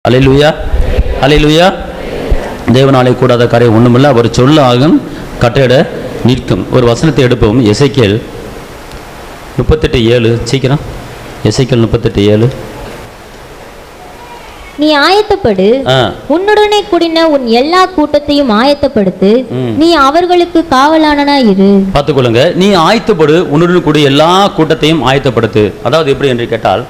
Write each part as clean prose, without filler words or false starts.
அல்லேலூயா, அல்லேலூயா. தேவனாலே கூடாத காரியம் ஒன்றுமில்லை. அவர் சொல்ல ஆகும், கட்டளையிட நிற்கும். ஒரு வசனத்தை எடுப்போம். எசேக்கியேல் 38:7. சீக்கிரம். எசேக்கியேல் 38:7. நீ ஆயத்தப்படு, உன்னுடனே கூடின உன் எல்லா கூட்டத்தையும் ஆயத்தப்படுத்து, நீ அவர்களுக்கு காவலானனா இரு. பார்த்துக்கொள்ளுங்க. நீ ஆயத்தப்படு, உன்னுடன் கூடிய எல்லா கூட்டத்தையும் ஆயத்தப்படுத்து. அதாவது எப்படி என்று கேட்டால்,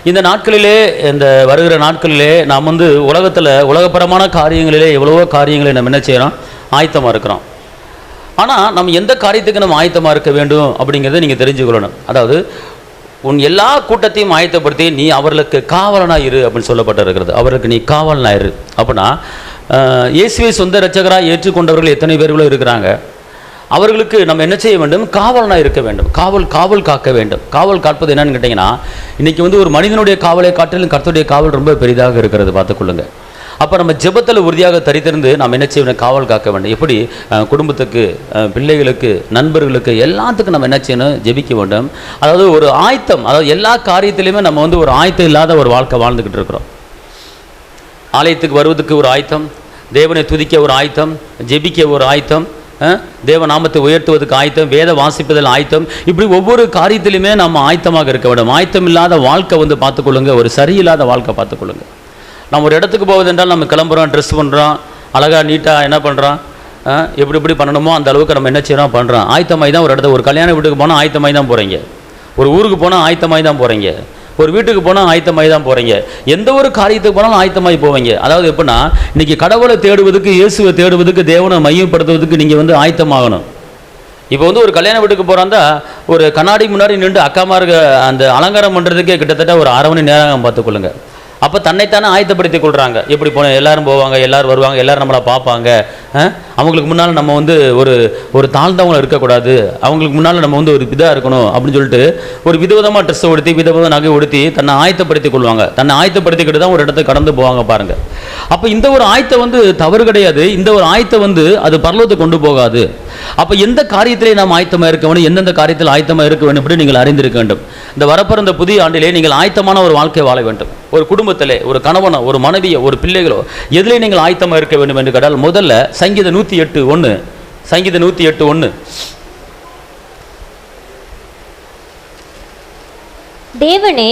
இந்த நாட்களிலே, இந்த வருகிற நாட்களிலே நாம் உலகத்தில் உலகப்பரமான காரியங்களிலே எவ்வளவோ காரியங்களை நம்ம என்ன செய்கிறோம், ஆயத்தமாக இருக்கிறோம். ஆனால் நம்ம எந்த காரியத்துக்கு நம்ம ஆயத்தமாக இருக்க வேண்டும் அப்படிங்கிறத நீங்கள் தெரிஞ்சுக்கொள்ளணும். அதாவது உன் எல்லா கூட்டத்தையும் ஆயத்தப்படுத்தி நீ அவர்களுக்கு காவலனாக இரு அப்படின்னு சொல்லப்பட்டிருக்கிறது. அவர்களுக்கு நீ காவலனாக இரு அப்படின்னா, இயேசுவை சொந்த இரட்சகராக ஏற்றுக்கொண்டவர்கள் எத்தனை பேர்களும் இருக்கிறாங்க. அவர்களுக்கு நம்ம என்ன செய்ய வேண்டும், காவலனாக இருக்க வேண்டும். காவல் காக்க வேண்டும். காவல் காப்பது என்னன்னு கேட்டிங்கன்னா, இன்றைக்கி ஒரு மனிதனுடைய காவலை காட்டிலும் கர்த்தருடைய காவல் ரொம்ப பெரிதாக இருக்கிறது, பார்த்துக்கொள்ளுங்க. அப்போ நம்ம ஜெபத்தில் உறுதியாக தரித்திருந்து நாம் என்ன செய்ய வேண்டும், காவல் காக்க வேண்டும். எப்படி குடும்பத்துக்கு, பிள்ளைகளுக்கு, நண்பர்களுக்கு, எல்லாத்துக்கும் நம்ம என்ன செய்யணும், ஜெபிக்க வேண்டும். அதாவது ஒரு ஆயத்தம், அதாவது எல்லா காரியத்திலையுமே நம்ம ஒரு ஆயத்தம் இல்லாத ஒரு வாழ்க்கை வாழ்ந்துக்கிட்டு இருக்கிறோம். ஆலயத்துக்கு வருவதற்கு ஒரு ஆயத்தம், தேவனை துதிக்க ஒரு ஆயத்தம், ஜெபிக்க ஒரு ஆயத்தம், தேவ நாமத்தை உயர்த்துவதற்கு ஆயத்தம், வேத வாசிப்பதில் ஆயத்தம், இப்படி ஒவ்வொரு காரியத்திலுமே நம்ம ஆயத்தமாக இருக்க வேண்டும். ஆயத்தம் இல்லாத வாழ்க்கை பார்த்துக்கொள்ளுங்க, ஒரு சரியில்லாத வாழ்க்கை பார்த்துக்கொள்ளுங்க. நம்ம ஒரு இடத்துக்கு போவதென்றால் நம்ம கிளம்புறோம், ட்ரெஸ் பண்ணுறோம், அழகாக நீட்டாக என்ன பண்ணுறோம், எப்படி பண்ணணுமோ அந்த அளவுக்கு நம்ம என்ன செய்கிறோம், பண்ணுறோம். ஆயத்தமாய் தான் ஒரு இடத்துல, ஒரு கல்யாண வீட்டுக்கு போனால் ஆயத்தமாய் தான் போகிறீங்க, ஒரு ஊருக்கு போனால் ஆயத்தமாய் தான் போகிறீங்க, ஒரு வீட்டுக்கு போனால் ஆயத்தமாய் தான் போகிறீங்க, எந்த ஒரு காரியத்துக்கு போனாலும் ஆயத்தமாய் போவீங்க. அதாவது எப்படின்னா, இன்றைக்கி கடவுளை தேடுவதுக்கு, இயேசுவை தேடுவதுக்கு, தேவனை மையப்படுத்துவதுக்கு நீங்கள் ஆயத்தமாகணும். இப்போ ஒரு கல்யாண வீட்டுக்கு போகிறாந்தா ஒரு கண்ணாடி முன்னாடி நின்று அக்காமாருக்கு அந்த அலங்காரம் பண்ணுறதுக்கே கிட்டத்தட்ட ஒரு 1/2 மணி நேரம் பார்த்துக்கொள்ளுங்க. அப்போ தன்னைத்தானே ஆயத்தப்படுத்தி கொள்கிறாங்க. எப்படி போன எல்லாரும் போவாங்க, எல்லோரும் வருவாங்க, எல்லோரும் நம்மளை பார்ப்பாங்க. அவங்களுக்கு முன்னால் நம்ம ஒரு தாழ்ந்தவங்களை இருக்கக்கூடாது, அவங்களுக்கு முன்னால் நம்ம ஒரு இதாக இருக்கணும் அப்படின்னு சொல்லிட்டு ஒரு விதவிதமாக ட்ரெஸ்ஸை உடுத்தி, விதவித நகை உடுத்தி தன்னை ஆயத்தப்படுத்தி கொள்வாங்க. தன்னை ஆயத்தப்படுத்திக்கிட்டு தான் ஒரு இடத்தை கடந்து போவாங்க பாருங்கள். அப்போ இந்த ஒரு ஆயத்தை தவறு கிடையாது. இந்த ஒரு ஆயத்தை அது பரலோகத்தை கொண்டு போகாது. அப்போ எந்த காரியத்திலே நாம் ஆயத்தமாக இருக்க வேண்டும், எந்தெந்த காரியத்தில் ஆயத்தமாக இருக்க வேண்டும் இப்படி நீங்கள் அறிந்திருக்க வேண்டும். இந்த வரப்பிறந்த புதிய ஆண்டிலே நீங்கள் ஆயத்தமான ஒரு வாழ்க்கை வாழ வேண்டும். ஒரு குடும்பத்திலே, ஒரு கணவனோ, ஒரு மனைவியோ, ஒரு பிள்ளைகளோ, எதிலே நீங்கள் ஆயத்தமாக இருக்க வேண்டும் என்று கேட்டால், முதல்ல சங்கீதம் 108:1, சங்கீதம் 108:1. தேவனே,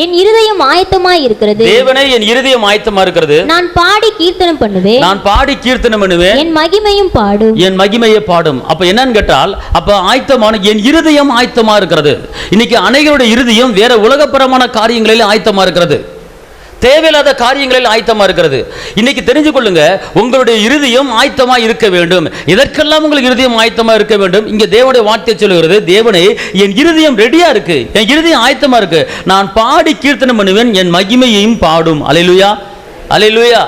என் இருதயம் ஆயத்தமாய் இருக்கிறது. தேவனே, என் இருதயம் ஆயத்தமா இருக்கிறது. நான் பாடி கீர்த்தனம் பண்ணுவேன். நான் பாடி கீர்த்தனம் பண்ணுவேன். என் மகிமையும் பாடும். என் மகிமையை பாடும். அப்ப என்னன்னு கேட்டால், அப்ப ஆயத்தமான என் இருதயம் ஆயத்தமா இருக்கிறது. இன்னைக்கு அநேகருடைய இருதயம் வேற உலகப்பரமான காரியங்களில் ஆயத்தமா இருக்கிறது, தேவையில்லாத காரியங்களில் ஆயத்தமா இருக்கிறது. இன்னைக்கு தெரிஞ்சு கொள்ளுங்க, உங்களுடைய இருதயம் ஆயத்தமா இருக்க வேண்டும். இதற்கெல்லாம் உங்களுக்கு இருதயம் ஆயத்தமா இருக்க வேண்டும். இங்க தேவனுடைய வார்த்தை சொல்லுகிறது, தேவனே, என் இருதயம் ரெடியா இருக்கு, என் இருதயம் ஆயத்தமா இருக்கு, நான் பாடி கீர்த்தனம் பண்ணுவேன், என் மகிமையையும் பாடும். அல்லேலூயா, அல்லேலூயா.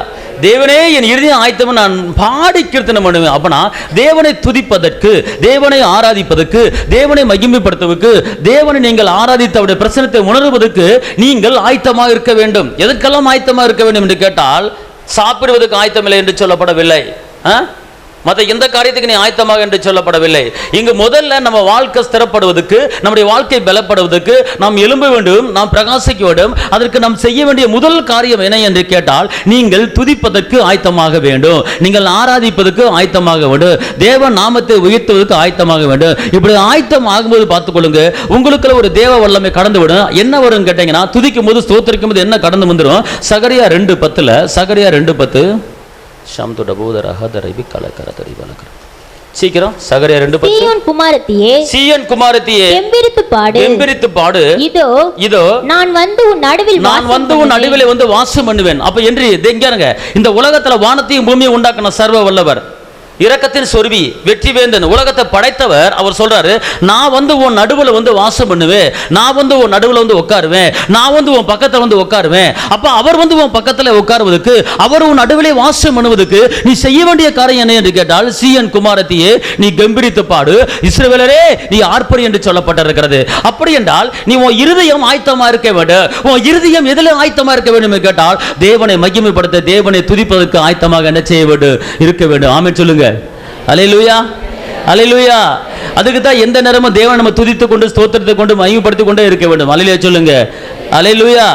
தேவனே, என் இருதயம் ஆயத்தமா, நான் பாடி கீர்த்தனம் பண்ணுவேன். அப்பனா தேவனை துதிப்பதற்கு, தேவனை ஆராதிப்பதற்கு, தேவனை மகிமைப்படுத்துவதற்கு, தேவனை நீங்கள் ஆராதித்து அவருடைய பிரசன்னத்தை உணர்வதற்கு நீங்கள் ஆயத்தமாக இருக்க வேண்டும். எதற்கெல்லாம் ஆயத்தமாக இருக்க வேண்டும் என்று கேட்டால், சாப்பிடுவதற்கு ஆயத்தமில்லை என்று சொல்லப்படவில்லை, மற்ற எந்த காரியத்துக்கு நீ ஆயத்தமாக என்று சொல்லப்படவில்லை. இங்கு முதல்ல நம்ம வாழ்க்கை ஸ்திரப்படுவதற்கு, நம்முடைய வாழ்க்கை பலப்படுவதற்கு நாம் எழும்ப வேண்டும், நாம் பிரகாசிக்க வேண்டும். அதற்கு நாம் செய்ய வேண்டிய முதல் காரியம் என்ன என்று கேட்டால், நீங்கள் துதிப்பதற்கு ஆயத்தமாக வேண்டும், நீங்கள் ஆராதிப்பதற்கு ஆயத்தமாக வேண்டும், தேவ நாமத்தை உயர்த்துவதற்கு ஆயத்தமாக வேண்டும். இப்படி ஆயத்தம் ஆகும்போது பார்த்துக்கொள்ளுங்க, உங்களுக்குள்ள ஒரு தேவ வல்லமை கடந்து விடும். என்ன வரும் கேட்டீங்கன்னா, துதிக்கும் போது, ஸ்தோத்திரிக்கும் போது என்ன கடந்து வந்துடும்? சகரியா 2:10, சகரியா 2:10. சீக்கிரம், சகரியா 2:10. சீயோன் குமாரத்தியே, சீயோன் குமாரத்தியே, கெம்பீரித்து பாடு, கெம்பீரித்து பாடு. இதோ இதோ நான் வந்து உன் நடுவில் வாசம் பண்ணுவேன். அப்ப என்று எங்கங்க இந்த உலகத்துல வானத்தையும் பூமியை உண்டாக்கின சர்வ வல்லவர், இரக்கத்தின் சொருவி வெற்றி வேந்தன் உலகத்தை படைத்தவர் அவர் சொல்றாரு, நான் வந்து உன் நடுவில் வந்து வாசம் பண்ணுவேன், நான் வந்து உன் நடுவில் வந்து உட்காருவேன், நான் வந்து உன் பக்கத்தில் வந்து உட்காருவேன். அப்ப அவர் வந்து உன் பக்கத்தில் உட்காருவதற்கு, அவர் உன் நடுவிலே வாசம் பண்ணுவதற்கு நீ செய்ய வேண்டிய காரியம் என்ன என்று கேட்டால், சீயோன் குமாரத்தியே நீ கம்பீரித்து பாடு, இஸ்ரவேலரே நீ ஆர்ப்பரி என்று சொல்லப்பட்டிருக்கிறது. அப்படி என்றால் நீ உன் இருதயம் ஆயத்தமா இருக்க வேண்டும். உன் இருதயம் எதில் ஆயத்தமா இருக்க வேண்டும் என்று கேட்டால், தேவனை மகிமைப்படுத்த, தேவனை துதிப்பதற்கு ஆயத்தமாக என்ன செய்ய வேண்டும், இருக்க வேண்டும். ஆமென் சொல்லுங்க. அல்லேலூயா, அல்லேலூயா. அதுக்கு தான் எந்த நேரமும் தேவனை நம்ம துதித்து கொண்டு ஸ்தோத்திரத்தை கொண்டு மகிமைப்படுத்திக் கொண்டே இருக்க வேண்டும். அல்லேலூயா சொல்லுங்க. அல்லேலூயா.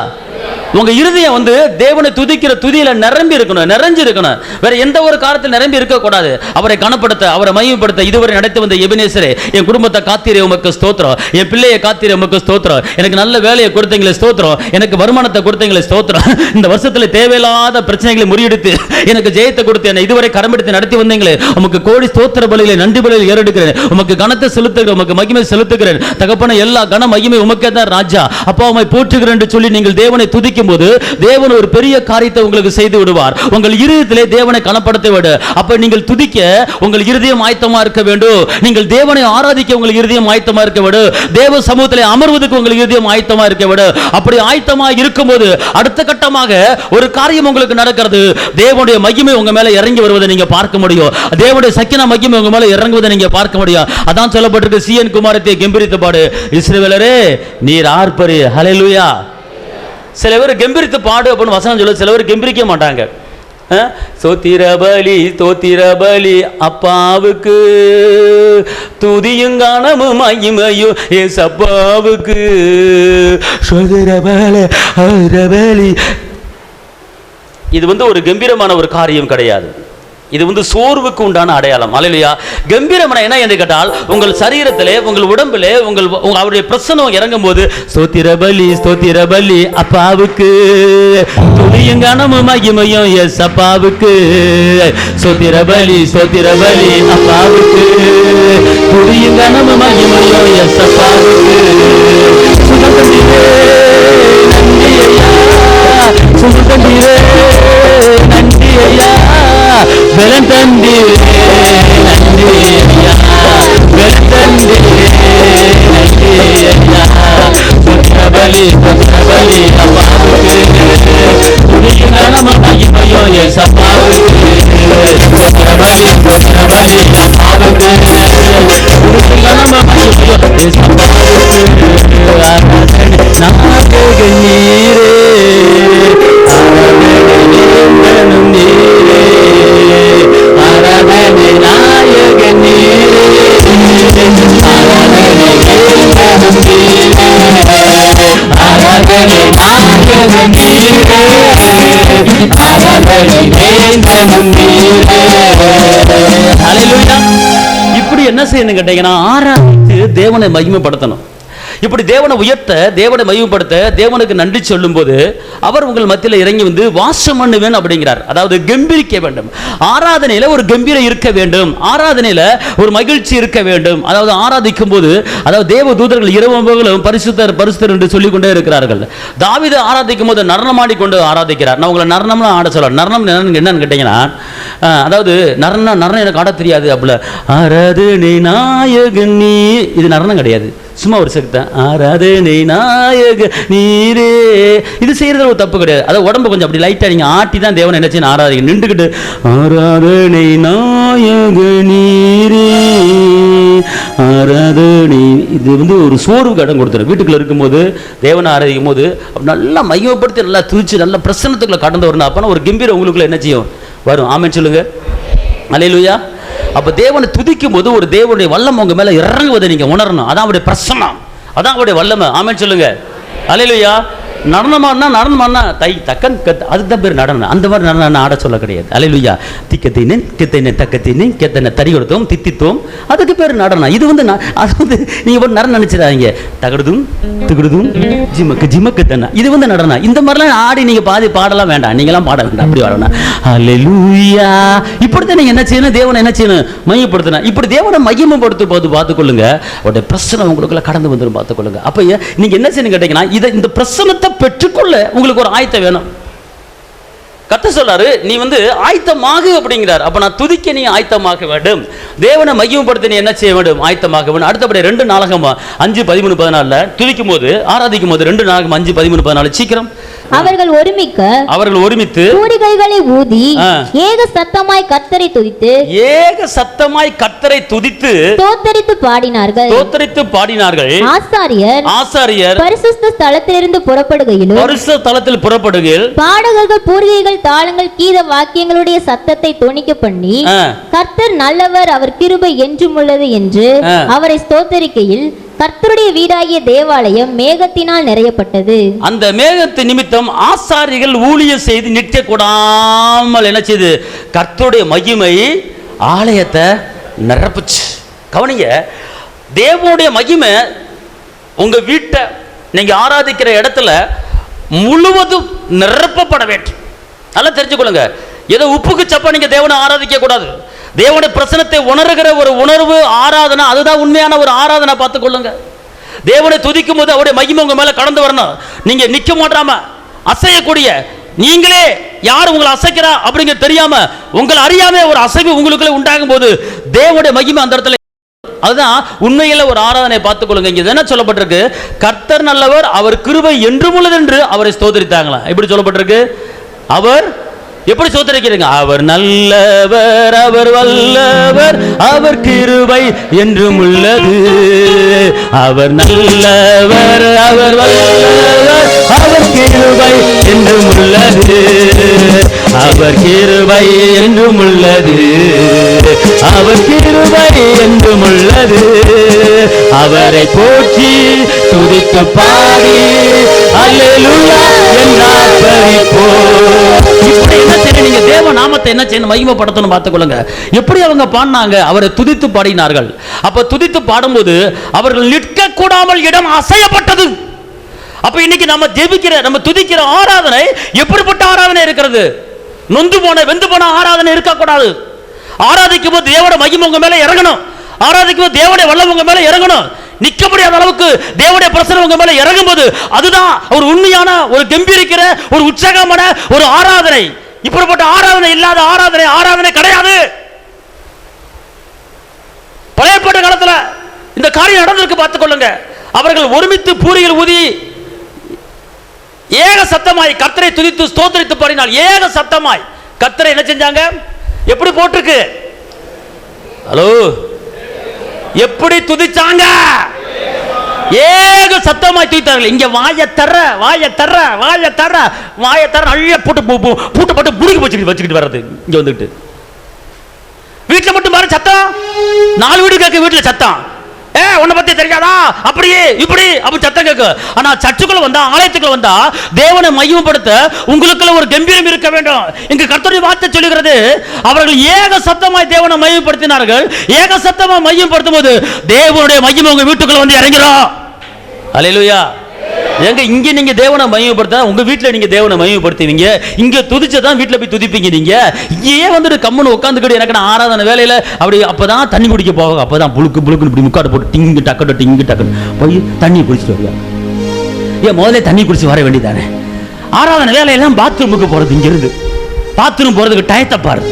உங்க இருதயம் வந்து தேவனை துதிக்கிற துதியில நிரம்பி இருக்கணும், நிறைஞ்சு இருக்கணும். வேற எந்த ஒரு காரியத்தில் நிரம்பி இருக்க கூடாது. அவரை கனப்படுத்த, அவரை மகிமைப்படுத்த, இதுவரை நடத்தி வந்த எபினேசரே, என் குடும்பத்தை காத்தீரே உமக்கு ஸ்தோத்திரம், என் பிள்ளையை காத்தீரே உமக்கு ஸ்தோத்திரம், எனக்கு நல்ல வேலையை கொடுத்தீங்களே ஸ்தோத்திரம், எனக்கு வருமானத்தை கொடுத்தீங்களே ஸ்தோத்திரம், இந்த வருஷத்துல தேவையில்லாத பிரச்சனைகளை முறியடித்து எனக்கு ஜெயத்தை கொடுத்து என்னை இதுவரை கரமெடுத்து நடத்தி வந்தீங்களே, உமக்கு கோடி ஸ்தோத்திர பலிகளை நன்றி பலிகளை ஏறெடுக்கிறேன், உமக்கு கனத்தை செலுத்துகிறேன், உமக்கு மகிமை செலுத்துகிறேன். தகப்பன எல்லா கன மகிமை உமக்கே தான் ராஜா. அப்பா உம்மை போற்றுகிறேன் என்று சொல்லி நீங்கள் தேவனை துதிக்கும் போது தேவன் ஒரு பெரிய காரியத்தை உங்களுக்கு செய்து விடுவார். உங்கள் இருதயத்திலே தேவனை கனப்படுத்த விடு. அப்ப நீங்கள் துதிக்க உங்கள் இருதயம் ஆயத்தமா இருக்க வேண்டும். நீங்கள் தேவனை ஆராதிக்க உங்கள் இருதயம் ஆயத்தமா இருக்க வேண்டும். தேவ சமூகத்திலே அமர்வதற்கு உங்கள் இருதயம் ஆயத்தமா இருக்க வேண்டும். அப்படி ஆயத்தமா இருக்கும்போது அடுத்த கட்டமாக ஒரு காரியம் உங்களுக்கு நடக்கிறது. தேவனுடைய மகிமை உங்க மேல இறங்கி வருவதை நீங்க பார்க்க முடியும். தேவனுடைய சக்கின மகிமை உங்க மேல இறங்குவதை நீங்க பார்க்க முடியும். அதான் சொல்லப்பட்டிருக்கு, சீயோன் குமாரத்தியை கம்பீரித்து பாடு, இஸ்ரவேலரே நீர் ஆர்ப்பரி. ஹல்லேலூயா. சில பேர் கம்பீரித்து பாடு அப்படின்னு வசனம் சொல்ல, சில பேர் கம்பீரிக்க மாட்டாங்க. ஸ்தோத்திர பலி ஸ்தோத்திர பலி அப்பாவுக்கு, துதியும் கனமும் மகிமையும் ஏசப்பாவுக்கு, ஸ்தோத்திர பலி. இது வந்து ஒரு கம்பீரமான ஒரு காரியம் கிடையாது. இது வந்து சோர்வுக்கு உண்டான அடையாளம். அல்லேலூயா. கம்பீரமான என்ன என்று கேட்டால், உங்கள் சரீரத்திலே, உங்கள் உடம்பிலே, அவருடைய பிரசன்னம் இறங்கும் போது ஸ்தோத்திர பலி அப்பாவுக்கு, துதியும் கனமும் மகிமையும் ஏசப்பாவுக்கு, ஸ்தோத்திர பலி அப்பாவுக்கு, துதியும் கனமும் மகிமையும் ஏசப்பாவுக்கு. சுகந்தீரே நன்றி ஐயா, சுகந்தீரே நன்றி ஐயா, பலன் தந்தீரே நன்றி ஐயா, பலன் தந்தீரே நன்றி ஐயா, ஸ்தோத்திர பலி அப்பாவுக்கு, துதியும் கனமும் மகிமையும் ஏசப்பாவுக்கு, ஸ்தோத்திர பலி அப்பாவுக்கு, துதியும் கனமும் மகிமையும் ஏசப்பாவுக்கு. நாயக நீரே, ஆராதனை நீரே, ஆராதனை நாயக நீரே, ஆராதனை நீரே, ஆராதனை நாயக நீரே, ஆராதனை நீரே. ஹல்லேலூயா. இப்படி என்ன செய்யணும் கேட்டீங்கன்னா, ஆராதித்து தேவனை மகிமைப்படுத்தணும். இப்படி தேவனை உயர்த்த, தேவனை மகிமைப்படுத்த, தேவனுக்கு நன்றி சொல்லும் போது அவர் உங்கள் மத்தியில் இறங்கி வந்து வாசம் பண்ணுவேன் அப்படிங்கிறார். அதாவது கம்பீரிக்க வேண்டும். ஆராதனையில ஒரு கம்பீரம் இருக்க வேண்டும், ஆராதனையில ஒரு மகிழ்ச்சி இருக்க வேண்டும். அதாவது ஆராதிக்கும் போது, அதாவது தேவ தூதர்கள் இரவும் பகலும் பரிசுத்தர் பரிசுத்தர் என்று சொல்லிக் கொண்டே இருக்கிறார்கள். தாவீது ஆராதிக்கும் போது நடனமாடி கொண்டு ஆராதிக்கிறார். நான் உங்களை நடனம்லாம் ஆட சொல்ல, நடனம் என்னன்னு கேட்டீங்கன்னா, அதாவது நடனம் எனக்கு ஆட தெரியாது அப்படில, ஆராதனை நாயகன் நீ, இது நடனம் கிடையாது, சும்மா ஒரு சக்தான். ஆராதனை நாயக நீரே, இது செய்யறது ஒரு தப்பு கிடையாது. அதாவது உடம்பு கொஞ்சம் அப்படி லைட்டா நீங்க ஆட்டி தான் தேவனை என்ன செய்யணும், ஆராதிக்க. நின்றுக்கிட்டு ஆராதனை நாயக நீரே, ஆராதனை, இது வந்து ஒரு சோர்வுக்கு இடம் கொடுத்துரும். வீட்டுக்குள்ள இருக்கும்போது தேவனை ஆராதிக்கும் போது நல்லா மகிமைப்படுத்தி நல்லா துதிச்சு நல்ல பிரசன்னத்துக்குள்ள கடந்து வரணும். அப்பனா ஒரு கம்பீரம் உங்களுக்குள்ள என்ன செய்யும், வரும். ஆமென் சொல்லுங்க. அல்லேலூயா. அப்ப தேவனை துதிக்கும் போது ஒரு தேவனுடைய வல்லமை உங்க மேல இறங்குவதை நீங்க உணரணும். அதான் அவருடைய பிரசன்னம், அதான் அவருடைய வல்லமை. ஆமென் சொல்லுங்க. அல்லேலூயா. நடனமானா தை தக்கன் அதுதான் பேர் நடனம். அந்த மாதிரி நடனம் ஆட சொல்ல கிடையாது. அல்லேலூயா. திக்கத்தினேன் கித்தனை தக்கத்தினேன் கெத்தனை தறி கொடுத்தோம் தித்தித்தோம், அதுக்கு பேர் நடனம். இது வந்து அது வந்து நீங்க ஒரு நடனம் நினைச்சிடாதீங்க. தகடுதும் திகுடுதும் ஜிமக்கு ஜிமக்கு தானே, இது வந்து நடனம். இந்த மாதிரிலாம் ஆடி நீங்க பாதி பாடலாம் வேண்டாம், நீங்களாம் பாட வேண்டாம், அப்படி வரணும். அல்லேலூயா. இப்படித்தான் நீங்க என்ன செய்யணும், தேவனை என்ன செய்யணும், மையப்படுத்தணும். இப்படி தேவனை மையப்படுத்தும் போது பார்த்துக்கொள்ளுங்க, அவருடைய பிரசனம் உங்களுக்குள்ள கடந்து வந்துடும். பார்த்துக்கொள்ளுங்க. அப்ப நீங்க என்ன செய்யணும் கேட்டீங்கன்னா, இந்த பிரசனத்தை பெற்றுக்கொள்ள உங்களுக்கு ஒரு ஆயத்தை வேணும். கர்த்தர் சொல்றாரு, நீ ஆயத்தமாகு அப்படிங்கிறார். அப்ப நான் துதிக்க நீ ஆயத்தமாக வேண்டும், தேவனை மகிமைப்படுத்த நீ என்ன செய்ய வேண்டும், ஆயத்தமாக வேண்டும். அடுத்தபடி 2 நாளாகமம் 5:13-14 துதிக்கும் போது ஆராதிக்கும் போது 2 நாளாகமம் 5:13-14 சீக்கிரம். அவர்கள் ஒருமித்து பூரிகைகளை ஊதி ஏக சத்தமாய் கர்த்தரை துதித்து ஸ்தோத்தரித்து பாடினார்கள். ஆசாரியர் பரிசுத்த ஸ்தலத்திலிருந்து புறப்படுகையில் பாடகர்கள் பூரிகைகள் தாளங்கள் கீத வாக்கியங்களுடைய சத்தத்தை தொனிக்க பண்ணி கர்த்தர் நல்லவர், அவர் கிருபை என்றும் உள்ளது என்று அவரை ஸ்தோத்தரிக்கையில் கர்த்தருடைய வீடாகிய தேவாலயம் மேகத்தினால் நிறையப்பட்டது. அந்த மேகத்து நிமித்தம் ஆசாரிகள் ஊழியம் செய்து நிற்க கூடாமல் என்ன செய்து கர்த்தருடைய மகிமை ஆலயத்தை நிரப்புச்சு. கவனிங்க, தேவனுடைய மகிமை உங்க வீட்டை நீங்க ஆராதிக்கிற இடத்துல முழுவதும் நிரப்பப்பட வேண்டும். நல்லா தெரிஞ்சுக்கொள்ளுங்க. ஏதோ உப்புக்கு சப்பா நீங்க தேவனை ஆராதிக்க கூடாது. தேவனுடைய பிரசனத்தை உணர்கிற ஒரு உணர்வு ஆராதனை, அதுதான் உண்மையான ஒரு ஆராதனை. பார்த்துக்கொள்ளுங்க. தேவனை துதிக்கும் போது அவருடைய மகிமை உங்க மேல கடந்து வரணும். நீங்க நிக்க மாட்டாம அசையக்கூடிய, நீங்களே யார் உங்களை அசைக்கிறா அப்படிங்கிற தெரியாம உங்களை அறியாம ஒரு அசைவு உங்களுக்குள்ள உண்டாகும் போது தேவனுடைய மகிமை அந்த இடத்துல, அதுதான் உண்மையில ஒரு ஆராதனை. பார்த்துக்கொள்ளுங்க. இங்க என்ன சொல்லப்பட்டிருக்கு, கர்த்தர் நல்லவர், அவர் கிருபை என்றும் உள்ளது என்று அவரை ஸ்தோத்திரித்தாங்களா. எப்படி சொல்லப்பட்டிருக்கு? அவர் எப்படி ஸ்தோத்திரிக்கிறீங்க? அவர் நல்லவர், அவர் வல்லவர், அவர் கிருபை என்றும் உள்ளது. அவர் நல்லவர், அவர் வல்லவர், அவர் கிருபை என்றும் உள்ளது. அவர் கிருபை என்றும் உள்ளது. அவர் கிருபை என்றும் உள்ளது. அவரை போற்றி துதித்து பாடி அல்லேலூயா என்றார் பரிபூர்ண. இப்படி என்ன செய்ய, நீங்க தேவ நாமத்தை என்ன செய்யணும், மகிமைப்படுத்தணும். பார்த்துக்கொள்ளுங்க. எப்படி அவங்க பாடினாங்க, அவரை துதித்து பாடினார்கள். அப்ப துதித்து பாடும்போது அவர்கள் நிற்க கூடாமல் இடம் அசையப்பட்டது. அப்ப இன்னைக்கு நம்ம ஜெபிக்கிற, நம்ம துதிக்கிற ஆராதனை எப்படிப்பட்ட ஆராதனை இருக்கிறது? நொந்து போன வெந்து போன ஆராதனை இருக்கக்கூடாது. ஆராதிக்கும் போது தேவோட மகிமை உங்க மேல இறங்கணும். ஆராதிக்கும் போது தேவோடைய வல்லம் உங்க மேல இறங்கணும். நிக்க முடியாத அளவுக்கு தேவனுடைய பிரசன்னம் உங்க மேல இறங்கும் போது அதுதான் ஒரு உண்மையான, ஒரு கம்பீரிக்கிற, ஒரு உற்சாகமான ஒரு ஆராதனை. இப்படிப்பட்ட ஆராதனை இல்லாத ஆராதனை கிடையாது. பழைய ஏற்பாட்டு காலத்துல இந்த காரியம் நடந்திருக்கு. பார்த்துக் கொள்ளுங்க. அவர்கள் ஒருமித்து பூரிகள் ஊதி ஏக சத்தமாய் கர்த்தரை துதித்து ஸ்தோத்திரித்து பாடினால், ஏக சத்தமாய் கர்த்தரை என்ன செஞ்சாங்க? எப்படி போட்டிருக்கு? ஹலோ, எப்படி துதிச்சாங்க? ஏக சத்தமாய் துதித்தார்கள். இங்க வாயை தர அழிய போட்டு புடுங்கி வச்சுக்கிட்டு வர்றது. இங்க வந்துட்டு வீட்டுல மட்டும் பாரு சத்தம், 4 வீடு கேட்க வீட்டுல சத்தம். உன்னை பத்தி தெரியாதா, அப்படியே இப்படி அப்படி சத்தம் கேட்க. ஆனா சர்ச்சுக்குள்ள வந்தா, ஆலயத்துக்குள்ள வந்தா தேவனை மகிமைப்படுத்த உங்களுக்குள்ள ஒரு கம்பீரம் இருக்க வேண்டும். இங்கு கர்த்தருடைய வார்த்தை சொல்லுகிறது, அவர்கள் ஏக சத்தமாய் தேவனை மகிமைப்படுத்தினார்கள். ஏக சத்தமாய் மகிமைப்படுத்தும் போது தேவனுடைய மகிமை உங்க வீட்டுக்குள்ள வந்து இறங்கிறோம். அல்லேலூயா. எங்க இங்க நீங்க தேவனை மகிமைப்படுத்த, உங்க வீட்டுல நீங்க தேவனை மகிமைப்படுத்துவீங்க. இங்க துதிச்சதான் வீட்டுல போய் துதிப்பீங்க. நீங்க இங்கேயே வந்துட்டு கம்முன்னு உட்காந்துக்கிட்டு எனக்கு நான் ஆராதனை வேலையில அப்படி அப்பதான் தண்ணி குடிக்க போக, அப்பதான் புழுக்கு இப்படி முக்காடு போட்டு டிங்கு டக்கு போய் தண்ணி குடிச்சிட்டு வருவா. ஏன் முதல்ல தண்ணி குடிச்சு வர வேண்டியதானே? ஆராதனை வேலையெல்லாம் பாத்ரூமுக்கு போறது. இங்க இருந்து பாத்ரூம் போறதுக்கு டயத்தை பாரு.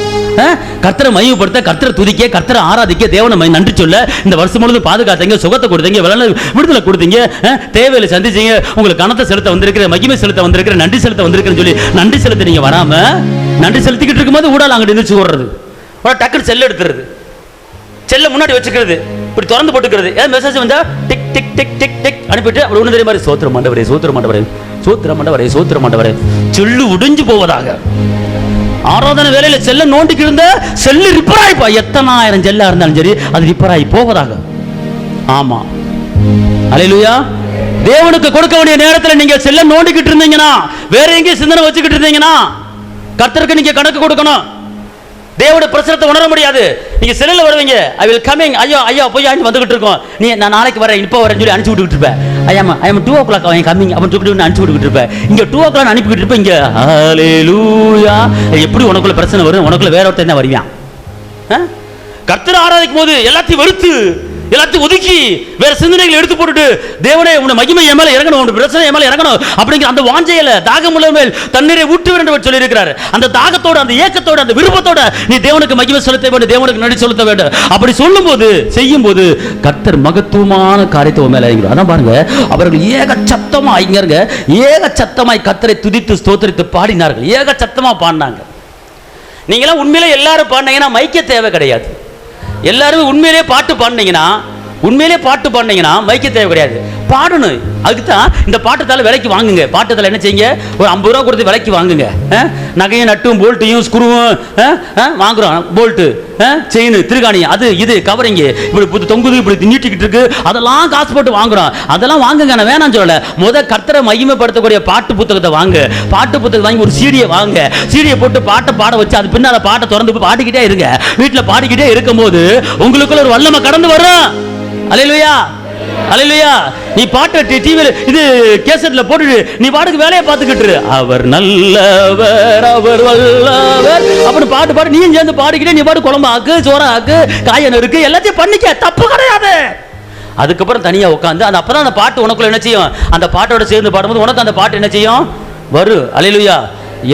கர்த்தரை மகிமைப்படுத்த, கர்த்தரை துதிக்க, கர்த்தரை ஆராதிக்க, தேவனை நன்றி சொல்ல இந்த வருஷம் முழுவதும் பாதுகாத்தீங்க, சுகத்தை கொடுத்தீங்க, விடுதலை கொடுத்தீங்க, தேவையில சந்திச்சீங்க, உங்களுக்கு கணத்தை செலுத்த வந்திருக்கிற, மகிமை செலுத்த வந்திருக்கிற, நன்றி செலுத்த வந்திருக்கிறேன்னு சொல்லி நன்றி செலுத்த நீங்க வராம நன்றி செலுத்திக்கிட்டு இருக்கும்போது ஊடால அங்கிட்டு எந்திரிச்சு ஓடுறது, டக்குன்னு செல்ல எடுத்துறது, செல்ல முன்னாடி வச்சுக்கிறது, இப்படி திறந்து போட்டுக்கிறது. ஏன் மெசேஜ் வந்தா tick tick tick tick tick அனுப்பிட்டு அப்படி ஒண்ணு தெரியும் மாதிரி சோத்திர மண்டவரே சோத்திர மண்டவரே சோத்திர மண்டவரே சோத்திர மண்டவரே செல்லு உடைஞ்சு போவதாக. ஆராதனை வேலையில செல்ல நோண்டிக்கு இருந்த செல்லு ரிப்பேர் ஆயிப்பா. எத்தனை ஆயிரம் செல்லா இருந்தாலும் சரி அது ரிப்பேர் ஆகி போவதாக. ஆமா, அல்லேலூயா. தேவனுக்கு கொடுக்க வேண்டிய நேரத்தில் நீங்க செல்ல நோண்டிக்கிட்டு இருந்தீங்கன்னா, வேற எங்கேயும் சிந்தனை வச்சுக்கிட்டு இருந்தீங்கன்னா, கர்த்தருக்கு நீங்க கணக்கு கொடுக்கணும். தேவனுடைய பிரசனத்தை உணர முடியாது. நீங்க செல்லுல வருவீங்க, ஐ வில் கமிங், ஐயோ போய் வந்துகிட்டு இருக்கோம், நீ நான் நாளைக்கு வரேன் இப்போ வரேன்னு சொல்லி அனுப்பிச்சு விட்டுக்கிட்டு இருப்பேன். ஐ எம் 2 o'clock கமிங் அப்படின்னு சொல்லிட்டு அனுப்பிச்சு விட்டுக்கிட்டு இருப்பேன். இங்க 2 o'clock அனுப்பிக்கிட்டு இருப்பேன். இங்க ஹல்லேலூயா. எப்படி உனக்குள்ள பிரச்சனை வரும்? உனக்குள்ள வேற ஒருத்தன் தான் வருவான். கர்த்தரை ஆராதிக்கும் போது எல்லாத்தையும் வெறுத்து எல்லாத்தையும் ஒதுக்கி வேற சிந்தனைகளை எடுத்து போட்டுட்டு தேவனே உன்னை மகிமை என் மேல இறங்கணும், உன் பிரச்சனை என் மேல இறங்கணும் அப்படிங்கிற அந்த வாஞ்சையில தாகமுள்ள மேல் தண்ணீரை ஊற்றுவர் என்று சொல்லி இருக்கிறார். அந்த தாகத்தோட, அந்த ஏக்கத்தோட, அந்த விருப்பத்தோட நீ தேவனுக்கு மகிமை செலுத்த வேண்டும், தேவனுக்கு நன்றி செலுத்த வேண்டும். அப்படி சொல்லும் போது, செய்யும் போது கர்த்தர் மகத்துவமான காரியத்தை மேல இறங்கிறார். அதான் பாருங்க, அவர்கள் ஏக சத்தமா இங்க ஏக சத்தமாய் கர்த்தரை துதித்து ஸ்தோத்திரித்து பாடினார்கள். ஏக சத்தமா பாடினாங்க. நீங்களாம் உண்மையிலே எல்லாரும் பாடினீங்கன்னா மைக்க தேவை கிடையாது. எல்லாருமே உண்மையிலே பாட்டு பாடினீங்கன்னா மைக்க தேவை கிடையாது. பாடணும். அதுக்கு தான் இந்த பாட்டுத்தால விலைக்கு வாங்குங்க. பாட்டுத்தால என்ன செய்யுங்க, ஒரு 50 ரூபா கொடுத்து விலைக்கு வாங்குங்க. நகையும் நட்டும் போல்ட்டையும் ஸ்க்ரூவும் வாங்குறோம். போல்ட்டு, செயின், திருகாணியம், அது இது கவரிங்கு இப்படி தொங்குது, இப்படி நீட்டிக்கிட்டு இருக்கு, அதெல்லாம் காசு போட்டு வாங்குறோம். அதெல்லாம் வாங்குங்க, நான் வேணாம் சொல்லல. கர்த்தரை மகிமைப்படுத்தக்கூடிய பாட்டு புத்தகத்தை வாங்க. பாட்டு புத்தகம் வாங்கி ஒரு சீடியை வாங்க. சீடியை போட்டு பாட்டை பாட வச்சு அது பின்னால பாட்டை திறந்து போய் பாடிக்கிட்டே இருங்க. வீட்டில் பாடிக்கிட்டே இருக்கும் போது உங்களுக்குள்ள ஒரு வல்லமை கடந்து வரும். அல்லேலூயா, அல்லேலூயா. நீ பாட்டு டிவில இது கேசட்ல போட்டுட்டு நீ பாட்டுக்கு வேலையை பார்த்துக்கிட்டு அவர் நல்லவர், அவர் வல்லவர் அப்படி பாட்டு பாடு. நீயும் சேர்ந்து பாடிக்கிட்டே நீ பாட்டு குழம்பு ஆக்கு, சோற ஆக்கு, காயன் இருக்கு, எல்லாத்தையும் பண்ணிக்க, தப்பு கிடையாது. அதுக்கப்புறம் தனியா உட்காந்து அந்த அப்பதான் அந்த பாட்டு உனக்குள்ள என்ன செய்யும், அந்த பாட்டோட சேர்ந்து பாடும்போது உனக்கு அந்த பாட்டு என்ன செய்யும், வரும். அல்லேலூயா.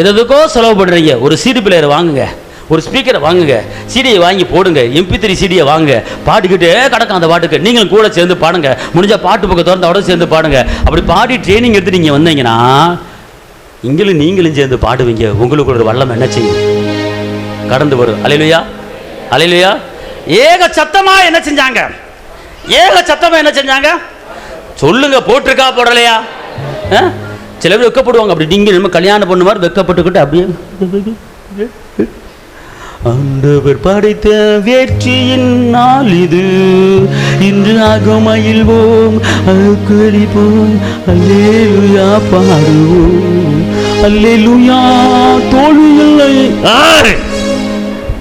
எதுக்கோ செலவு பண்றீங்க, ஒரு சிடி பிளேயர் வாங்குங்க, ஒரு ஸ்பீக்கரை வாங்குங்க, சிடியை வாங்கி போடுங்க, MP3 சிடியை வாங்க, பாடிக்கிட்டே கிடக்கும் அந்த பாட்டுக்கு. நீங்களும் கூட சேர்ந்து பாடுங்க. முடிஞ்சா பாட்டு பக்கம் திறந்து அவட சேர்ந்து பாடுங்க. அப்படி பாடி ட்ரைனிங் எடுத்து நீங்க வந்தீங்கன்னா நீங்களும் சேர்ந்து பாடுவீங்க. உங்களுக்கு ஒரு வல்லமை என்ன செய்யும், கடந்து வரும். அல்லேலூயா, அல்லேலூயா. ஏக சத்தமா என்ன செஞ்சாங்க, ஏக சத்தமா என்ன செஞ்சாங்க சொல்லுங்க. போட்டிருக்கா போடலையா? சில பேர் வெக்கப்படுவாங்க. அப்படி நீங்க நம்ம கல்யாணம் பண்ண மாதிரி வெக்கப்பட்டுக்கிட்டு அப்படியே ஆண்டவர் படைத்த வெற்றியின் நாள் இது, இன்று அகமகிழ்வோம், அழுக்கழிப்போம், அல்லேலூயா பாடுவோம், அல்லேலூயா. தோல்வியில்லை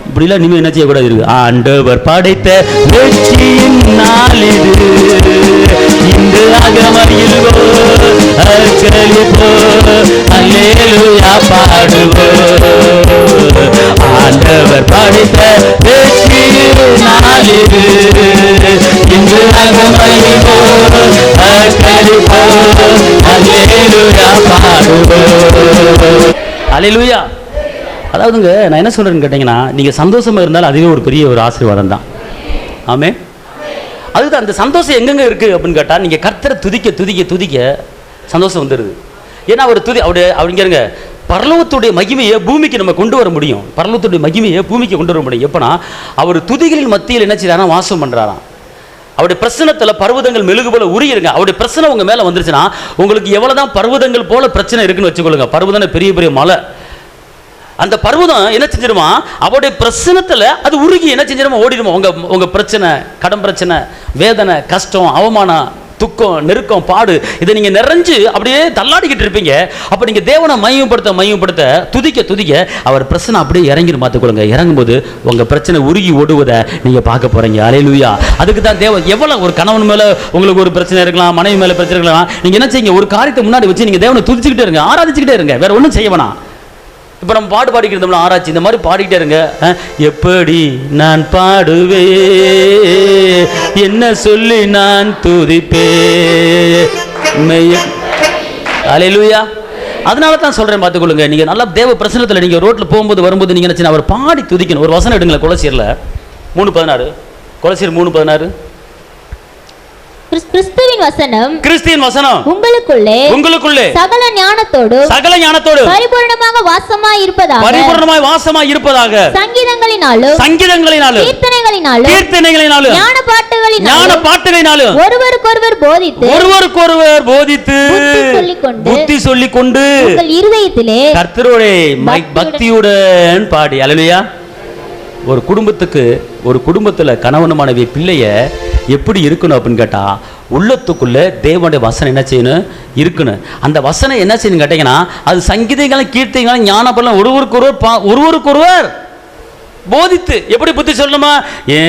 இப்படிலாம் நீங்க என்ன செய்யக்கூடாது இருக்கு. ஆண்டவர் படைத்த வெற்றியின் நாள் இது, இன்று அகமகிழ்வோம், அழுக்கழிப்போம், அல்லேலூயா பாடுவோம். ஆண்டவர் படைத்த வெற்றியின் நாள் இது, இன்று அகமகிழ்வோம், அழுக்கழிப்போம், அல்லேலூயா பாடுவோம். அல்லேலூயா. அதாவதுங்க, நான் என்ன சொல்றேன்னு கேட்டீங்கன்னா, நீங்க சந்தோஷமா இருந்தாலும் அதுவே ஒரு பெரிய ஒரு ஆசீர்வாதம் தான். ஆமே. அதுதான் அந்த சந்தோஷம் எங்கெங்க இருக்கு அப்படின்னு கேட்டா, நீங்க கர்த்தரை துதிக்க துதிக்க துதிக்க சந்தோஷம் வந்துடுது. ஏன்னா அவர் அப்படிங்கிறங்க, பரலோகத்துடைய மகிமையை பூமிக்கு நம்ம கொண்டு வர முடியும். பரலோகத்துடைய மகிமையை பூமிக்கு கொண்டு வர முடியும். எப்பனா அவர் துதிகளின் மத்தியில் என்ன செய்யறாரா, வாசம் பண்றாராம். அவருடைய பிரச்சனத்துல பர்வதங்கள் மெழுகு போல உருகிருங்க. அவருடைய பிரச்சனை உங்க மேல வந்துருச்சுன்னா, உங்களுக்கு எவ்வளவுதான் பர்வதங்கள் போல பிரச்சனை இருக்குன்னு வச்சுக்கொள்ளுங்க. பர்வதம் பெரிய பெரிய மலை, அந்த பர்வதம் என்ன செஞ்சிருமா, அவருடைய பிரச்சனத்துல அது உருகி என்ன செஞ்சிருமா, ஓடிடுமா. உங்க பிரச்சனை, கடன் பிரச்சனை, வேதனை, கஷ்டம், அவமானம், துக்கம், நெருக்கம், பாடு, இதை நீங்க நிறைஞ்சு அப்படியே தள்ளாடிக்கிட்டு இருப்பீங்க. அப்ப நீங்க தேவனை மையப்படுத்த துதிக்க துதிக்க அவர் பிரச்சனை அப்படியே இறங்கிடும். பார்த்துக்கொள்ளுங்க. இறங்கும்போது உங்க பிரச்சனை உருகி ஓடுவதை நீங்க பார்க்க போறீங்க. அல்லேலூயா. அதுக்கு தான் தேவன் எவ்வளவு ஒரு கணவன் மேல உங்களுக்கு ஒரு பிரச்சனை இருக்கலாம், மனைவி மேல பிரச்சனை இருக்கலாம், நீங்க என்ன செய்யுங்க, ஒரு காரியத்தை முன்னாடி வச்சு நீங்க தேவனை துதிச்சுக்கிட்டே இருங்க, ஆராதிச்சுக்கிட்டே இருங்க. வேற ஒன்றும் செய்ய வேணாம். இப்போ நம்ம பாட்டு பாடிக்கிறோம்ல, ஆராய்ச்சி இந்த மாதிரி பாடிக்கிட்டே இருங்க. எப்படி நான் பாடுவே, என்ன சொல்லி நான் துதிப்பே. அல்லேலூயா. அதனால தான் சொல்றேன், பார்த்துக்கொள்ளுங்க. நீங்க நல்லா தேவ பிரசன்னத்தில் நீங்க ரோட்ல போகும்போது வரும்போது நீங்க என்ன, அவர் பாடி துதிக்கணும். ஒரு வசனம் எடுங்களேன், கொலோசியர்ல 3:16. கொலோசியர் 3:16. கிறிஸ்துவின் வசனம், கிறிஸ்துவின் வசனம் உங்களுக்குள்ளே சகல ஞானத்தோடு பரிபூரணமாக வாசமாய் இருப்பதாக சங்கீதங்களினாலும் கீர்த்தனைகளினாலும் ஞான பாட்டுகளினாலும் ஒருவருக்கொருவர் போதித்து புத்தி சொல்லிக்கொண்டு உங்கள் இருதயத்திலே கர்த்தருடைய பக்தியுடன் பாடி. அல்லேலூயா. ஒரு குடும்பத்துல கணவன் மனைவி பிள்ளைய எப்படி இருக்கணும் அப்படின்னு கேட்டா, உள்ளத்துக்குள்ள தேவனுடைய வசனம் என்ன செய்யணும், இருக்கணும். அந்த வசனம் என்ன செய்யணும் கேட்டீங்கன்னா, அது சங்கீதங்களும் கீர்த்தனைகளும் ஞானபலம் ஒருவருக்கொருவர் போதித்து எப்படி புத்தி சொல்லணுமா? ஏ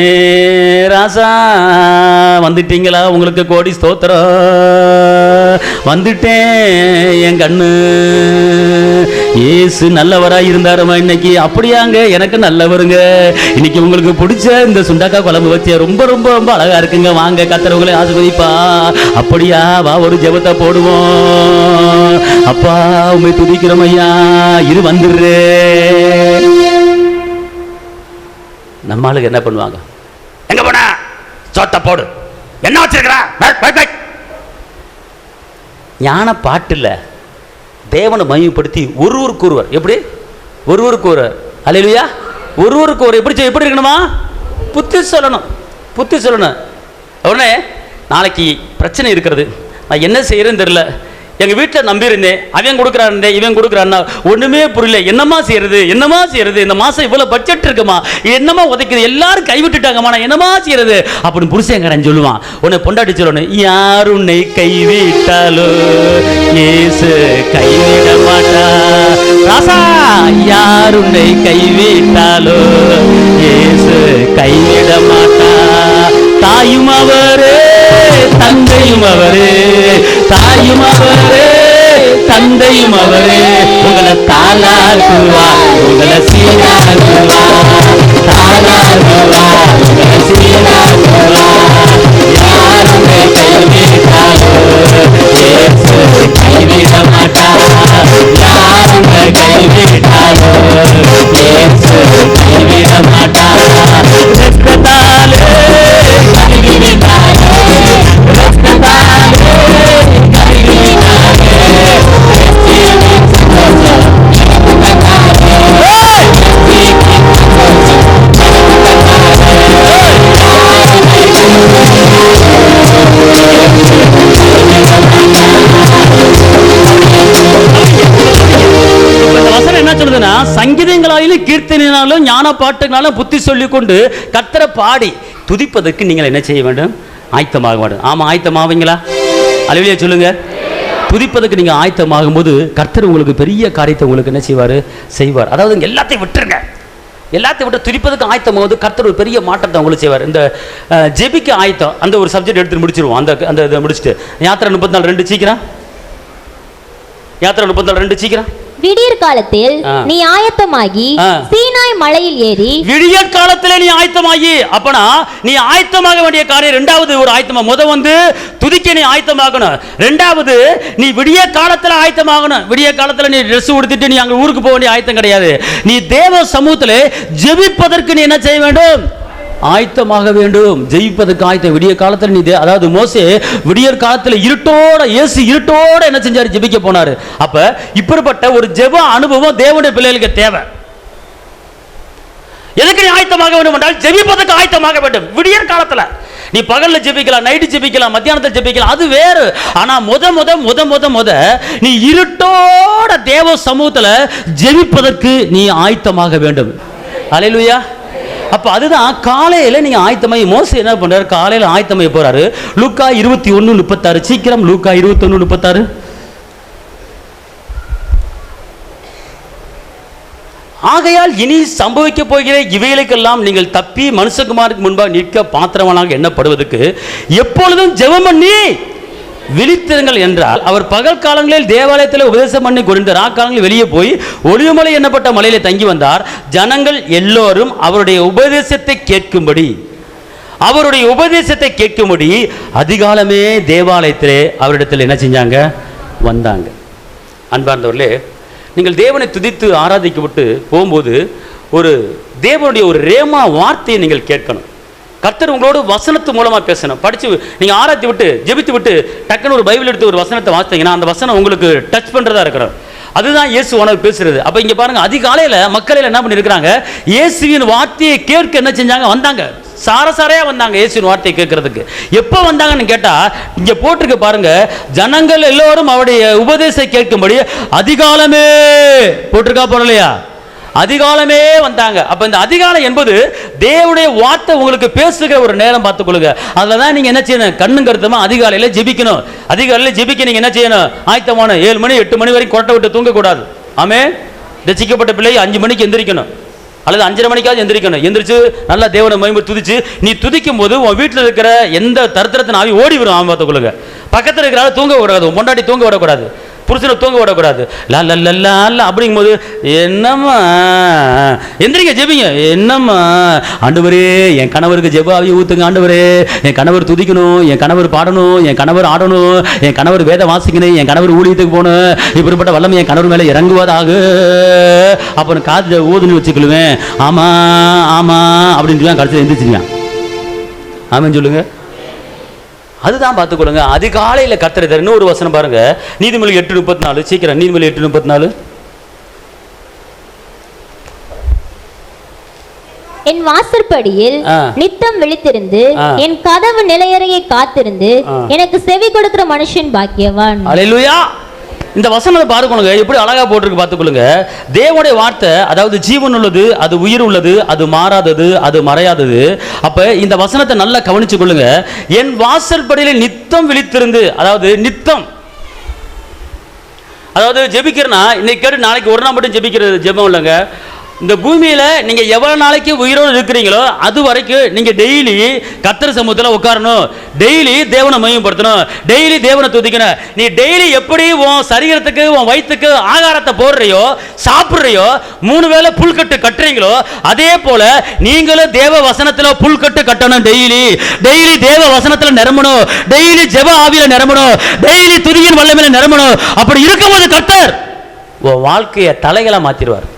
ராசா வந்துட்டீங்களா, உங்களுக்கு கோடி ஸ்தோத்திரம், வந்துட்டேன் என் கண்ணு, ஏசு நல்லவராக இருந்தாருமா இன்னைக்கு. அப்படியாங்க, எனக்கு நல்லவருங்க, இன்னைக்கு உங்களுக்கு பிடிச்ச இந்த சுண்டக்காய் குழம்பு வச்சு ரொம்ப ரொம்ப ரொம்ப அழகா இருக்குங்க, வாங்க கர்த்தர் ஆசீர்வதிப்பா. அப்படியா, வா ஒரு ஜெபத்தை போடுவோம். அப்பா உண்மை துதிக்கிறோம் ஐயா, இரு வந்துடுறே. நம்ம ஆளுக்கு என்ன பண்ணுவாங்க? எங்க போன சோத்த போடு, என்ன வச்சிருக்கிற? ஞான பாட்டு இல்ல, தேவனை மையப்படுத்தி ஒருவருக்கு ஒருவர் எப்படி ஒருவருக்கு ஒருவர் அல்லேலூயா ஒருவருக்கு ஒரு எப்படி எப்படி இருக்கணுமா? புத்தி சொல்லணும், புத்தி சொல்லணும். உடனே நாளைக்கு பிரச்சனை இருக்கிறது, நான் என்ன செய்யறேன்னு தெரியல, எங்கள் வீட்டில் நம்பியிருந்தேன், அவன் கொடுக்குறான் இவன் கொடுக்குறான்னா ஒன்றுமே புரியல, என்னமா செய்யறது என்னமா செய்யறது, இந்த மாதம் இவ்வளோ பட்ஜெட் இருக்குமா, என்னமா உதைக்குது, எல்லாரும் கைவிட்டுட்டாங்கம்மா, நான் என்னமா செய்யறது அப்படின்னு புருஷங்காரன் சொல்லுவான். உன்னை பொண்டாட்டி சொல்லணும், யார் உன்னை கைவிட்டாலோ இயேசு கைவிட மாட்டா. ராசா, யார் உன்னை கைவிட்டாலோ இயேசு கைவிட மாட்டா. தாயும் அவரே தந்தையும் அவரே, தாயும் அவரே தந்தையும் அவரே, உங்களை தாளாட்டுவார், உங்களை சீராட்டுவார், தாளாட்டுவார், உங்களை சீராட்டுவார். யாருமே கைவிட்டாலோ இயேசு கைவிட மாட்டார். யாருமே கைவிட்டாலோ இயேசு கைவிட மாட்டார். ரத்தத்தாலே கைவிட்டாரே, ரத்தத்தாலே சங்கீதங்களாலும் கீர்த்தனாலும் ஞான பாட்டுகளாலும் புத்தி சொல்லிக் கொண்டு கர்த்தரை பாடி துதிப்பதற்கு நீங்கள் என்ன செய்ய வேண்டும்? ஆயத்தமாக வேண்டும். ஆமா, ஆயத்தமாவீங்களா? அல்லேலூயா சொல்லுங்க. துதிப்பதற்கு நீங்க ஆயத்தமாகும் போது கர்த்தர் உங்களுக்கு பெரிய காரியத்தை உங்களுக்கு என்ன செய்வார்? செய்வார். அதாவது எல்லாத்தையும் விட்டுருங்க, எல்லாத்தையும் விட்டு துதிப்பதற்கு ஆயத்தம் போது கர்த்தர் ஒரு பெரிய மாற்றத்தை உங்களுக்கு செய்வார். இந்த ஜெபிக்க ஆயத்தம் அந்த ஒரு சப்ஜெக்ட் எடுத்து முடிச்சிருவோம். அந்த இதை முடிச்சுட்டு யாத்திரை 34:2 சீக்கிரம், யாத்திரை 34:2 சீக்கிரம். விடியற் காலத்தில் நீ ஆயத்தமாகி சீனாய் மலையில் ஏறி. விடியற் காலத்திலே நீ ஆயத்தமாகி, அப்பனா நீ ஆயத்தமாக வேண்டிய காரியம் ரெண்டாவது ஒரு ஆயத்தமா. வந்து துதிக்க நீ ஆயத்தமாகணும். ரெண்டாவது நீ விடிய காலத்துல ஆயத்தமாகணும். விடிய காலத்துல நீ ட்ரெஸ் உடுத்திட்டு நீ அங்க ஊருக்கு போக வேண்டிய ஆயத்தம் கிடையாது. நீ தேவ சமூகத்திலே ஜெபிப்பதற்கு நீ என்ன செய்ய வேண்டும்? ஆயத்தமாக வேண்டும். ஜெயிப்பதற்கு ஆயத்தம். விடிய காலத்தில் நீ அதாவது மோசே விடியற் காலத்தில் இருட்டோட இயேசு இருட்டோட என்ன செஞ்சாரு? ஜெபிக்க போனாரு. அப்ப இப்படிப்பட்ட ஒரு ஜெப அனுபவம் தேவனுடைய பிள்ளைகளுக்கு தேவை. எதுக்கு நீ ஆயத்தமாக வேண்டும் என்றால் ஜெபிப்பதற்கு ஆயத்தமாக வேண்டும். விடியற் காலத்துல நீ பகல்ல ஜெபிக்கலாம், நைட்டு ஜெபிக்கலாம், மத்தியானத்தில் ஜெபிக்கலாம், அது வேறு. ஆனா முத நீ இருட்டோட தேவ சமூகத்துல ஜெபிப்பதற்கு நீ ஆயத்தமாக வேண்டும். அல்லேலூயா. அப்ப அதுதான் காலையில நீங்க ஆயத்தமாய். மோசே என்ன பண்றாரு? காலையில ஆயத்தமாய் போறாரு. லூக்கா 21:36 சீக்கிரம். லூக்கா 21:36. ஆகையால் இனி சம்பவிக்க போகிற இவைகளுக்கெல்லாம் நீங்கள் தப்பி மனுஷகுமாருக்கு முன்பாக நிற்க பாத்திரவானாக எண்ணப்படுவதற்கு எப்பொழுதும் ஜெபம் பண்ணி விழித்திருங்கள் என்றால், அவர் பகல் காலங்களில் தேவாலயத்தில் உபதேசம் பண்ணி கொண்டு ராக்காலங்களில் வெளியே போய் ஒளிவுமலை என்னப்பட்ட மலையில தங்கி வந்தார். ஜனங்கள் எல்லோரும் அவருடைய உபதேசத்தை கேட்கும்படி அதிகாலமே தேவாலயத்திலே அவரிடத்தில் என்ன செஞ்சாங்க? வந்தாங்க. அன்பார்ந்தவர்களே, நீங்கள் தேவனை துதித்து ஆராதிக்கப்பட்டு போகும்போது ஒரு தேவனுடைய ஒரு ரேமா வார்த்தையை நீங்கள் கேட்கணும். கர்த்தர் உங்களோட வசனத்து மூலமா பேசணும். படிச்சு நீங்க ஆராய்ச்சி விட்டு ஜெபித்து விட்டு டக்குன்னு ஒரு பைபிள் எடுத்து ஒரு வசனத்தை வாசித்தீங்கன்னா அந்த வசனம் உங்களுக்கு டச் பண்றதா இருக்கிறோம். அதுதான் இயேசு உனக்கு பேசுறது. அப்ப இங்க பாருங்க, அதிகாலையில மக்கள் என்ன பண்ணிருக்கிறாங்க? இயேசுவின் வார்த்தையை கேட்க என்ன செஞ்சாங்க? வந்தாங்க. சாரசாரையா வந்தாங்க இயேசுவின் வார்த்தையை கேட்கறதுக்கு. எப்ப வந்தாங்கன்னு கேட்டா இங்க போட்டிருக்க பாருங்க, ஜனங்கள் எல்லோரும் அவருடைய உபதேசத்தை கேட்கும்படி அதிகாலமே போட்டிருக்கா போறலையா? அதிகாலமே வந்தாங்க. அப்ப இந்த அதிகாலம் என்பது தேவனுடைய வார்த்தை உங்களுக்கு பேசுகிற ஒரு நேரம் பார்த்துக்கொள்ளுங்க. அதுலதான் நீங்க என்ன செய்யணும்? கண்ணும் கருத்துமா அதிகாலையில ஜெபிக்கணும். அதிகாலையில ஜெபிக்க நீங்க என்ன செய்யணும்? ஆயத்தமான 7 மணி 8 மணி வரைக்கும் கொட்டை விட்டு தூங்கக்கூடாது. ஆமே. ரசிக்கப்பட்ட பிள்ளை 5 மணிக்கு எந்திரிக்கணும். அல்லது 5:30 மணிக்காவது எந்திரிக்கணும். எந்திரிச்சு நல்லா தேவனை மகிமை துதிச்சு, நீ துதிக்கும் போது உன் வீட்டில் இருக்கிற எந்த தரித்திரத்தின் ஆவி ஓடி வரும். பார்த்துக்கொள்ளுங்க. பக்கத்தில் இருக்கிறால தூங்க விடக்கூடாது, பொண்டாட்டி தூங்க விடக்கூடாது, புருஷனை தூங்க விடக்கூடாது. லா அப்படிங்கும் போது என்னம்மா எந்திரிங்க ஜெபிங்க. என்னம்மா ஆண்டவரே என் கணவருக்கு ஜெப ஆவியை ஊத்துங்க ஆண்டவரே, என் கணவர் துதிக்கணும், என் கணவர் பாடணும், என் கணவர் ஆடணும், என் கணவர் வேத வாசிக்கணும், என் கணவர் ஊழியத்துக்கு போகணும், இப்படிப்பட்ட வல்லமை என் கணவர் மேலே இறங்குவதாக. அப்புறம் காது ஊதுன்னு வச்சுக்கொள்வேன். ஆமா ஆமா அப்படின்னு கடைசியில் எந்திரிச்சிருவேன். ஆமான்னு சொல்லுங்க. அதுதான் பார்த்துக்கொள்ளுங்க. அதிகாலையில் கர்த்தரை தர. இன்னொரு வசனம் பாருங்க, நீதிமொழி 8:34. சீக்கிரம், நீதிமொழி 8:34. என் வாசற்படியில் நித்தம் விழித்திருந்து என் கதவு நிலையறையை காத்திருந்து எனக்கு செவி கொடுக்கிற மனுஷன் பாக்கியவான். அல்லேலூயா. இந்த வசனத்தை பார்க்கணுங்க, எப்படி அழகா போட்டிருக்கு பார்த்துக்கொள்ளுங்க. தேவனுடைய வார்த்தை அதாவது ஜீவன் உள்ளது, அது உயிர் உள்ளது, அது மாறாதது, அது மறையாதது. அப்ப இந்த வசனத்தை நல்லா கவனிச்சு கொள்ளுங்க. என் வாசற்படியில் நித்தம் விழித்திருந்து, அதாவது நித்தம், அதாவது ஜெபிக்கிறனா இன்னைக்கு கேட்டு நாளைக்கு ஒரு நாள் மட்டும் ஜெபிக்கிறது ஜெபம் இல்லைங்க. இந்த பூமியில் நீங்கள் எவ்வளோ நாளைக்கு உயிரோடு இருக்கிறீங்களோ அது வரைக்கும் நீங்கள் டெய்லி கர்த்தர் சமூகத்தில் உட்காரணும், டெய்லி தேவனை மையப்படுத்தணும், டெய்லி தேவனை துதிக்கணும். நீ டெய்லி எப்படி உன் சரீரத்துக்கு உன் வயிற்றுக்கு ஆகாரத்தை போடுறியோ சாப்பிட்றியோ 3 வேளை புல்கட்டு கட்டுறீங்களோ அதே போல நீங்களும் தேவ வசனத்தில் புல்கட்டு கட்டணும். டெய்லி டெய்லி தேவ வசனத்தில் நிரம்பணும், டெய்லி ஜெப ஆவியில் நிரம்பணும், டெய்லி துதியின் வல்லமையில் நிரம்பணும். அப்படி இருக்கும்போது கர்த்தர் உன் வாழ்க்கையை தலைகளை மாற்றிடுவார்.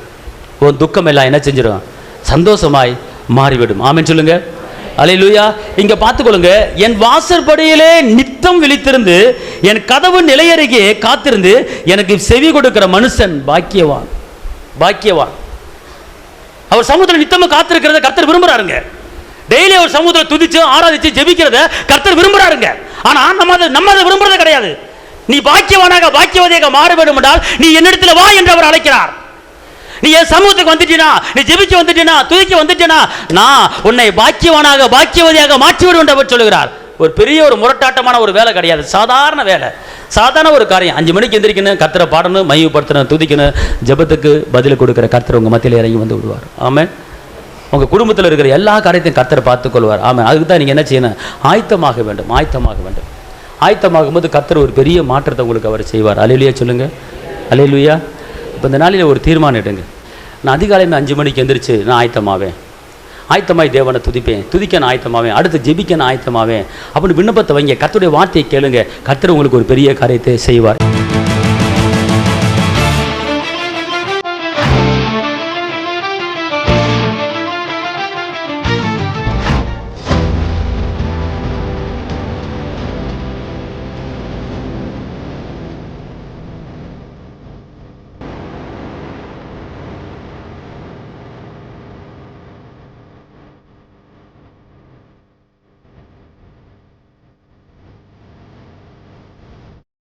உன் துக்கம் எல்லாம் என்ன செஞ்சிடும்? சந்தோஷமாய் மாறிவிடும். ஆமென் சொல்லுங்க. அல்லேலூயா. இங்க பார்த்துக்கொள்ளுங்க. என் வாசற்படியிலே நித்தம் விழித்திருந்து என் கதவு நிலையருகே காத்திருந்து எனக்கு செவி கொடுக்கிற மனுஷன் பாக்கியவான். பாக்கியவான். அவர் சமூகத்தில் நித்தமும் காத்திருக்கிறத கர்த்தர் விரும்புறாருங்க. டெய்லி அவர் சமூகத்தில் துதிச்சு ஆராதிச்சு ஜெபிக்கிறத கர்த்தர் விரும்புறாருங்க. ஆனா நம்ம அதை விரும்புறது கிடையாது. நீ பாக்கியவானாக பாக்கியவதியாக மாற வேண்டும் என்றால் நீ என்னிடத்தில் வா என்று அவர் அழைக்கிறார். நீ என் சமூகத்துக்கு வந்துட்டீனா, நீ ஜெபிக்க வந்துட்டீனா, துதிக்க வந்துட்டீனா, நான் உன்னை பாக்கியவானாக பாக்கியவதியாக மாற்றிவிடும் என்று அவர் சொல்லுகிறார். ஒரு பெரிய ஒரு முரட்டாட்டமான ஒரு வேலை கிடையாது, சாதாரண வேலை, சாதாரண ஒரு காரியம். 5 மணிக்கு எந்திரிக்கணும், கர்த்தரை பாடணும், மையப்படுத்தணும், துதிக்கணும், ஜெபத்துக்கு பதில் கொடுக்கிற கர்த்தர் உங்கள் மத்தியில் இறங்கி வந்து விடுவார். ஆமென். உங்கள் குடும்பத்தில் இருக்கிற எல்லா காரியத்தையும் கர்த்தரை பார்த்துக்கொள்வார். ஆமென். அதுக்கு தான் நீங்கள் என்ன செய்யணும்? ஆயத்தமாக வேண்டும், ஆயத்தமாக வேண்டும். ஆயத்தமாகும் போது கர்த்தர் ஒரு பெரிய மாற்றத்தை உங்களுக்கு அவர் செய்வார். அல்லேலூயா சொல்லுங்க. அல்லேலூயா. இப்போ இந்த நாளில் ஒரு தீர்மானம் எடுங்க. நான் அதிகாலையில் 5 மணிக்கு எந்திரிச்சு நான் ஆயத்தமாவேன், ஆயத்தமாய் தேவனை துதிப்பேன், துதிக்க நான் ஆயத்தமாவேன், அடுத்து ஜெபிக்க நான் ஆயத்தமாவேன் அப்படின்னு விண்ணப்பத்தை வைங்க. கர்த்தருடைய வார்த்தையை கேளுங்க. கர்த்தர் உங்களுக்கு ஒரு பெரிய காரியத்தை செய்வார்.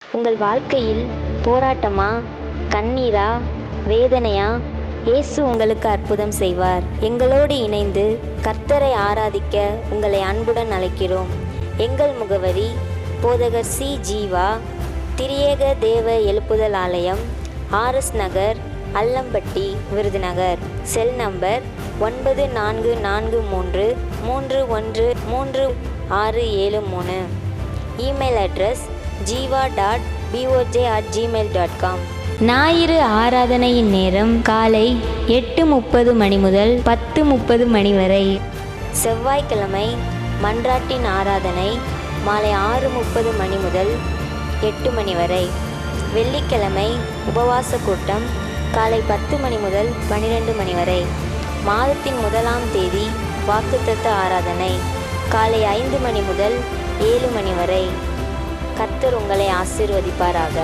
உங்கள் வாழ்க்கையில் போராட்டமா, கண்ணீரா, வேதனையா? இயேசு உங்களுக்கு அற்புதம் செய்வார். எங்களோடு இணைந்து கர்த்தரை ஆராதிக்க உங்களை அன்புடன் அழைக்கிறோம். எங்கள் முகவரி போதகர் சி. ஜீவா, திரியேக தேவ எழுப்புதல் ஆலயம், RS Nagar, Allampatti, Virudhunagar. Cell number 9443313673. Email address jiva.boj@gmail.com. ஞாயிறு ஆராதனையின் நேரம் காலை 8:30 மணி முதல் 10:30 மணி வரை. செவ்வாய்க்கிழமை மன்றாட்டின் ஆராதனை மாலை 6:30 மணி முதல் 8 மணி வரை. வெள்ளிக்கிழமை உபவாச கூட்டம் காலை 10 மணி முதல் 12 மணி வரை. மாதத்தின் 1ஆம் தேதி வாக்குத்தத்த ஆராதனை காலை 5 மணி முதல் 7 மணி வரை. கர்த்தர் உங்களை ஆசீர்வதிப்பாராக.